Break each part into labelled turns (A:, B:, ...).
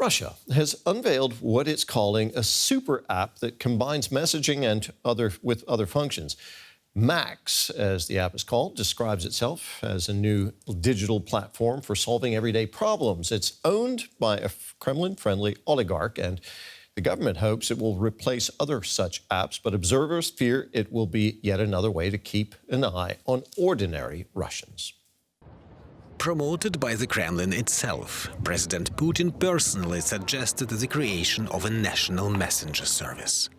A: Russia has unveiled what it's calling a super app that combines messaging and with other functions. Max, as the app is called, describes itself as a new digital platform for solving everyday problems. It's owned by a Kremlin-friendly oligarch, and the government hopes it will replace other such apps, but observers fear it will be yet another way to keep an eye on ordinary Russians.
B: Promoted by the Kremlin itself, President Putin personally suggested the creation of a national messenger service.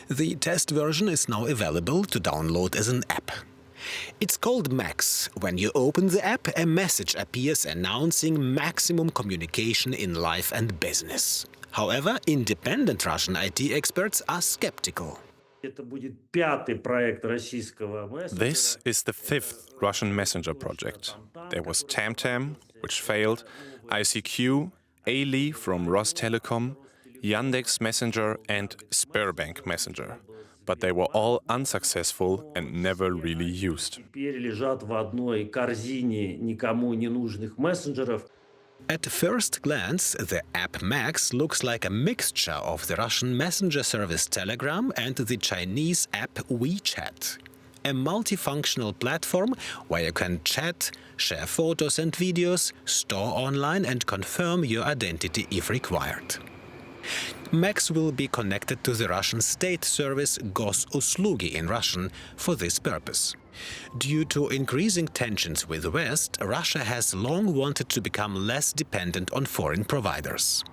B: The test version is now available to download as an app. It's called Max. When you open the app, a message appears announcing maximum communication in life and business. However, independent Russian IT experts are skeptical.
C: This is the fifth Russian messenger project. There was Tamtam, which failed, ICQ, Ali from Rostelecom, Yandex Messenger and Sberbank Messenger. But they were all unsuccessful and never really used.
B: At first glance, the app Max looks like a mixture of the Russian messenger service Telegram and the Chinese app WeChat. A multifunctional platform where you can chat, share photos and videos, store online and confirm your identity if required. Max will be connected to the Russian state service Gosuslugi in Russian for this purpose. Due to increasing tensions with the West, Russia has long wanted to become less dependent on foreign providers.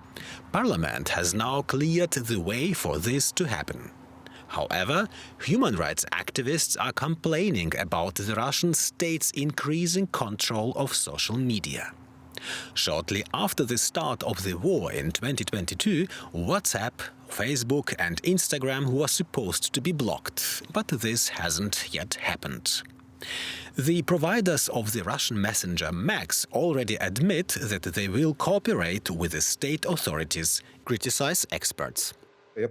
B: Parliament has now cleared the way for this to happen. However, human rights activists are complaining about the Russian state's increasing control of social media. Shortly after the start of the war in 2022, WhatsApp, Facebook and Instagram were supposed to be blocked, but this hasn't yet happened. The providers of the Russian messenger Max already admit that they will cooperate with the state authorities, criticize experts.
C: I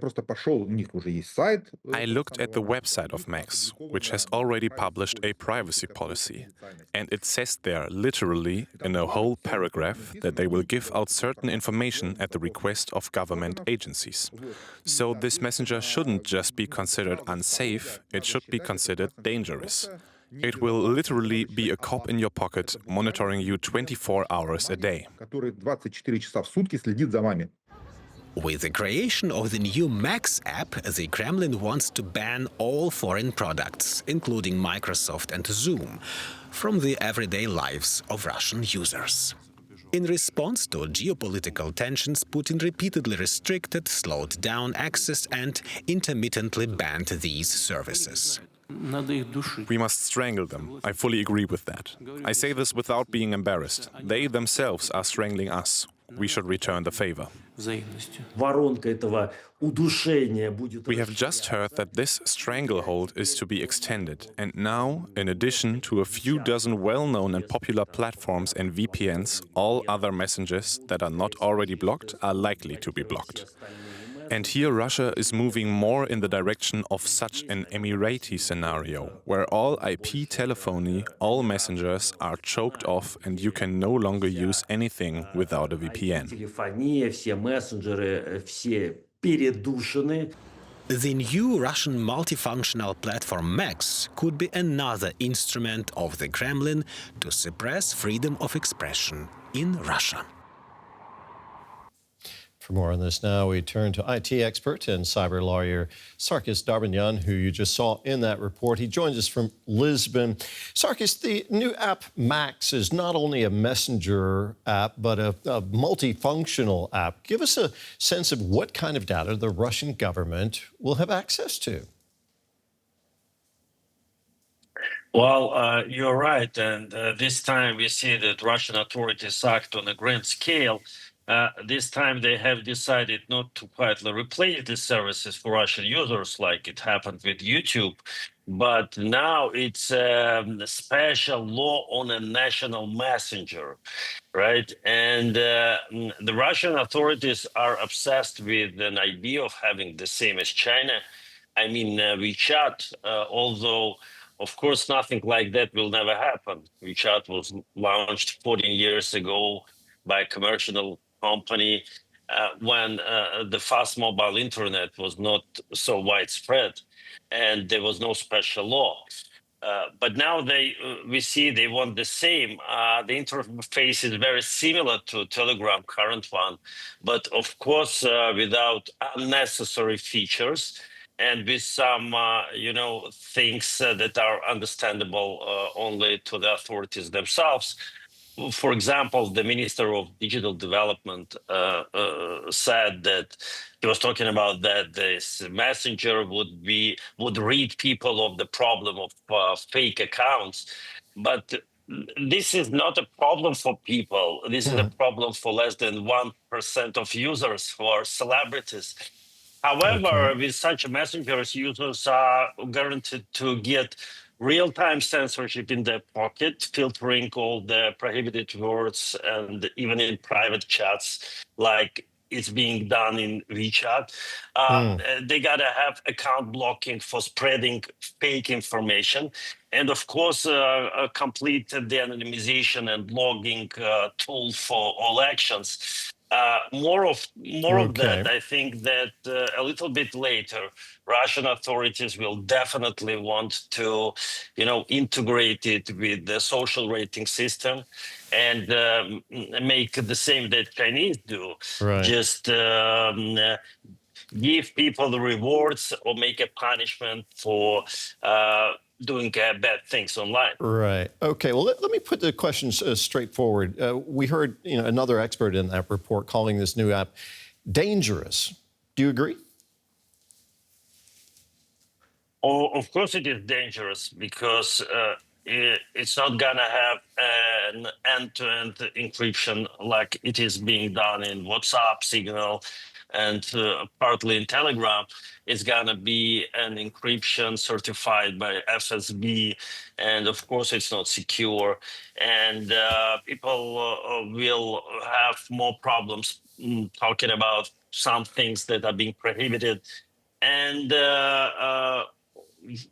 C: looked at the website of Max, which has already published a privacy policy, and it says there literally in a whole paragraph that they will give out certain information at the request of government agencies. So this messenger shouldn't just be considered unsafe, it should be considered dangerous. It will literally be a cop in your pocket monitoring you 24 hours a day.
B: With the creation of the new Max app, the Kremlin wants to ban all foreign products, including Microsoft and Zoom, from the everyday lives of Russian users. In response to geopolitical tensions, Putin repeatedly restricted, slowed down access and intermittently banned these services.
C: We must strangle them. I fully agree with that. I say this without being embarrassed. They themselves are strangling us. We should return the favor. We have just heard that this stranglehold is to be extended, and now, in addition to a few dozen well-known and popular platforms and VPNs, all other messengers that are not already blocked are likely to be blocked. And here Russia is moving more in the direction of such an Emirati scenario, where all IP telephony, all messengers are choked off and you can no longer use anything without a VPN.
B: The new Russian multifunctional platform Max could be another instrument of the Kremlin to suppress freedom of expression in Russia.
A: For more on this now, we turn to IT expert and cyber lawyer Sarcis Darban, who you just saw in that report. He joins us from Lisbon. Sarcis, the new app Max is not only a messenger app, but a multifunctional app. Give us a sense of what kind of data the Russian government will have access to.
D: Well, you're right. And this time we see that Russian authorities act on a grand scale. This time they have decided not to quietly replace the services for Russian users like it happened with YouTube, but now it's a special law on a national messenger, right? And the Russian authorities are obsessed with an idea of having the same as China. I mean, WeChat, although of course nothing like that will never happen. WeChat was launched 14 years ago by a commercial company. when the fast mobile internet was not so widespread and there was no special law. But now we see they want the same. The interface is very similar to Telegram current one, but of course without unnecessary features and with some things that are understandable only to the authorities themselves. For example, the Minister of Digital Development said that he was talking about that this messenger would rid people of the problem of fake accounts, but this is not a problem for people. This is a problem for less than 1% of users, for celebrities. However, with such messengers, users are guaranteed to get real-time censorship in their pocket, filtering all the prohibited words, and even in private chats, like it's being done in WeChat. They gotta have account blocking for spreading fake information, and of course, a complete de-anonymization and logging tool for all actions. More of that. I think that a little bit later, Russian authorities will definitely want to, integrate it with the social rating system, and make the same that Chinese do.
A: Right.
D: Just give people the rewards or make a punishment for doing bad things online.
A: Right. Okay. Well, let me put the questions straightforward. We heard another expert in that report calling this new app dangerous. Do you agree?
D: Oh, of course it is dangerous because it's not gonna have an end-to-end encryption like it is being done in WhatsApp, Signal, and partly in Telegram. It's gonna be an encryption certified by FSB, and of course it's not secure, and people will have more problems talking about some things that are being prohibited. And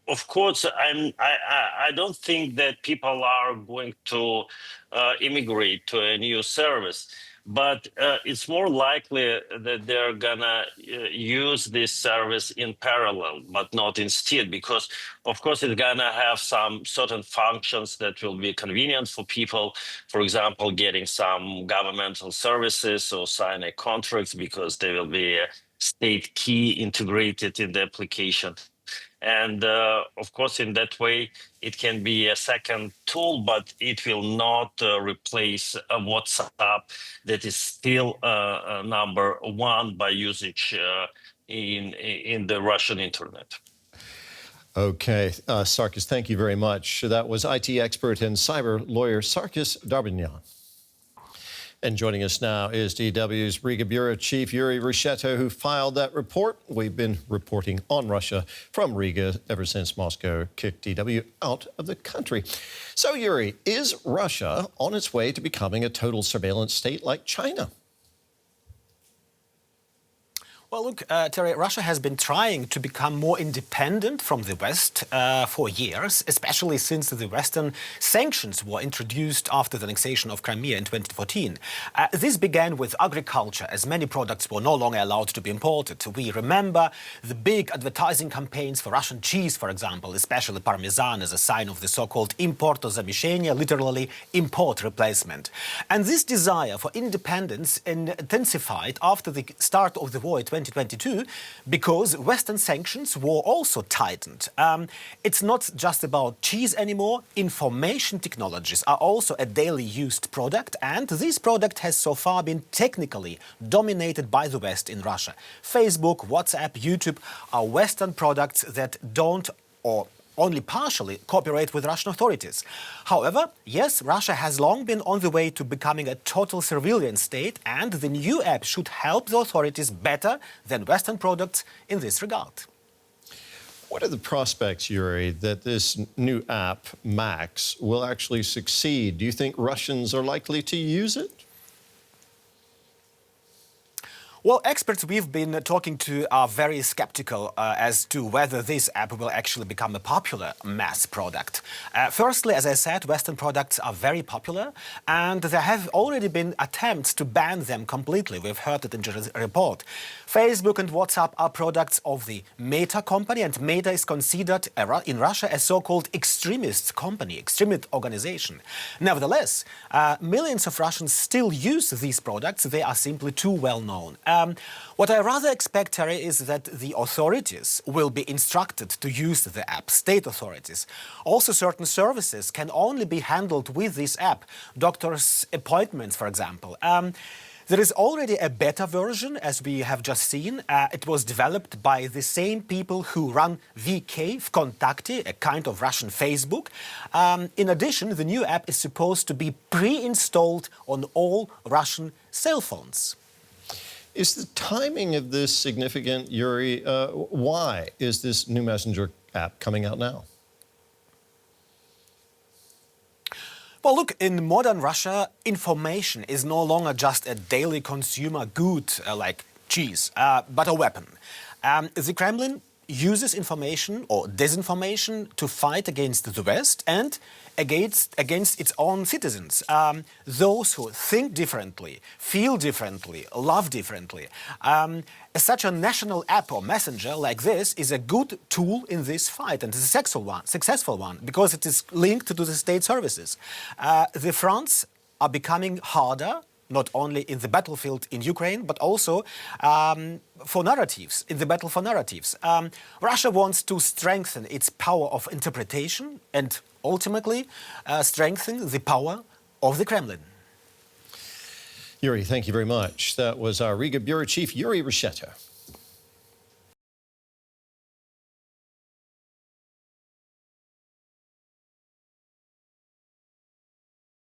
D: of course, I don't think that people are going to immigrate to a new service, but it's more likely that they're gonna use this service in parallel, but not instead, because of course it's gonna have some certain functions that will be convenient for people. For example, getting some governmental services or signing contracts, because there will be a state key integrated in the application. And of course, in that way, it can be a second tool, but it will not replace WhatsApp, that is still number one by usage in the Russian internet.
A: Okay. Sarcis, thank you very much. That was IT expert and cyber lawyer Sarcis Darban. And joining us now is DW's Riga Bureau Chief Yuri Rousetto, who filed that report. We've been reporting on Russia from Riga ever since Moscow kicked DW out of the country. So, Yuri, is Russia on its way to becoming a total surveillance state like China?
B: Well, look, Terry, Russia has been trying to become more independent from the West for years, especially since the Western sanctions were introduced after the annexation of Crimea in 2014. This began with agriculture, as many products were no longer allowed to be imported. We remember the big advertising campaigns for Russian cheese, for example, especially Parmesan, as a sign of the so-called importozamещение, literally import replacement. And this desire for independence intensified after the start of the war in 2022, because Western sanctions were also tightened. It's not just about cheese anymore. Information technologies are also a daily used product, and this product has so far been technically dominated by the West in Russia. Facebook, WhatsApp, YouTube are Western products that don't or only partially cooperate with Russian authorities. However, yes, Russia has long been on the way to becoming a total surveillance state, and the new app should help the authorities better than Western products in this regard.
A: What are the prospects, Yuri, that this new app, Max, will actually succeed? Do you think Russians are likely to use it?
E: Well, experts we've been talking to are very skeptical as to whether this app will actually become a popular mass product. Firstly, as I said, Western products are very popular, and there have already been attempts to ban them completely. We've heard it in the report. Facebook and WhatsApp are products of the Meta company, and Meta is considered in Russia a so-called extremist company, extremist organization. Nevertheless, millions of Russians still use these products. They are simply too well known. What I rather expect, Terry, is that the authorities will be instructed to use the app, state authorities. Also, certain services can only be handled with this app, doctors' appointments, for example. There is already a beta version, as we have just seen. It was developed by the same people who run VK, Vkontakte, a kind of Russian Facebook. In addition, the new app is supposed to be pre-installed on all Russian cell phones.
A: Is the timing of this significant, Yuri? Why is this new messenger app coming out now?
E: Well, look, in modern Russia, information is no longer just a daily consumer good like cheese, but a weapon. The Kremlin uses information or disinformation to fight against the West and against its own citizens, those who think differently, feel differently, love differently. Such a national app or messenger like this is a good tool in this fight, and it's a successful one, because it is linked to the state services. The fronts are becoming harder, not only in the battlefield in Ukraine, but also for narratives, in the battle for narratives. Russia wants to strengthen its power of interpretation and ultimately strengthen the power of the Kremlin.
A: Yuri, thank you very much. That was our Riga Bureau Chief, Yuri Rousetto.